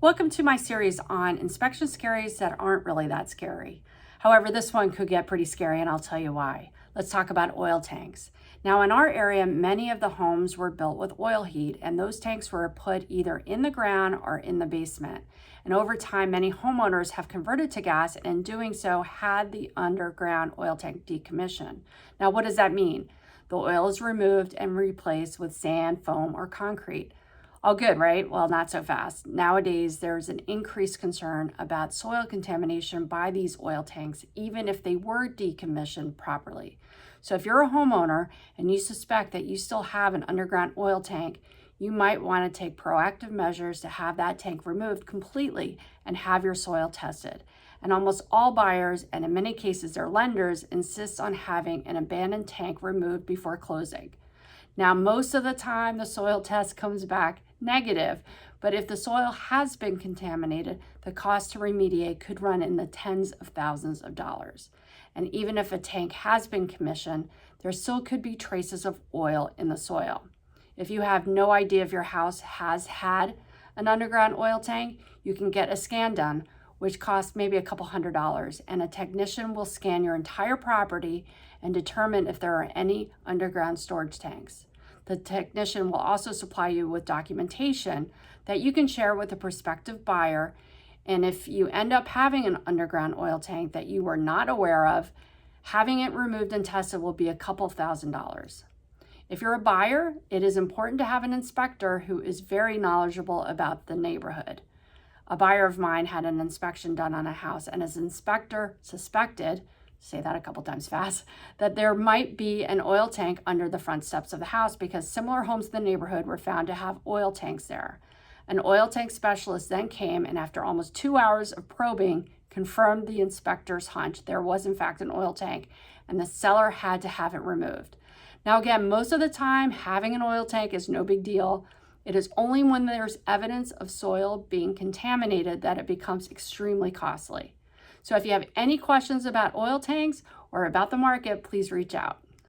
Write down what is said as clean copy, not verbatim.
Welcome to my series on inspection scaries that aren't really that scary. However, this one could get pretty scary and I'll tell you why. Let's talk about oil tanks. Now in our area, many of the homes were built with oil heat and those tanks were put either in the ground or in the basement. And over time, many homeowners have converted to gas and in doing so had the underground oil tank decommissioned. Now what does that mean? The oil is removed and replaced with sand, foam, or concrete. All good, right? Well, not so fast. Nowadays, there's an increased concern about soil contamination by these oil tanks, even if they were decommissioned properly. So if you're a homeowner and you suspect that you still have an underground oil tank, you might want to take proactive measures to have that tank removed completely and have your soil tested. And almost all buyers, and in many cases their lenders, insist on having an abandoned tank removed before closing. Now, most of the time, the soil test comes back negative, but if the soil has been contaminated, the cost to remediate could run in the tens of thousands of dollars. And even if a tank has been commissioned, there still could be traces of oil in the soil. If you have no idea if your house has had an underground oil tank, you can get a scan done, which costs maybe a couple $100s, and a technician will scan your entire property and determine if there are any underground storage tanks. The technician will also supply you with documentation that you can share with a prospective buyer, and if you end up having an underground oil tank that you were not aware of, having it removed and tested will be a couple $1,000s. If you're a buyer, it is important to have an inspector who is very knowledgeable about the neighborhood. A buyer of mine had an inspection done on a house and his inspector suspected, say that a couple times fast, that there might be an oil tank under the front steps of the house because similar homes in the neighborhood were found to have oil tanks there. An oil tank specialist then came and after almost 2 hours of probing, confirmed the inspector's hunch. There was in fact an oil tank and the seller had to have it removed. Now again, most of the time having an oil tank is no big deal. It is only when there's evidence of soil being contaminated that it becomes extremely costly. So if you have any questions about oil tanks or about the market, please reach out.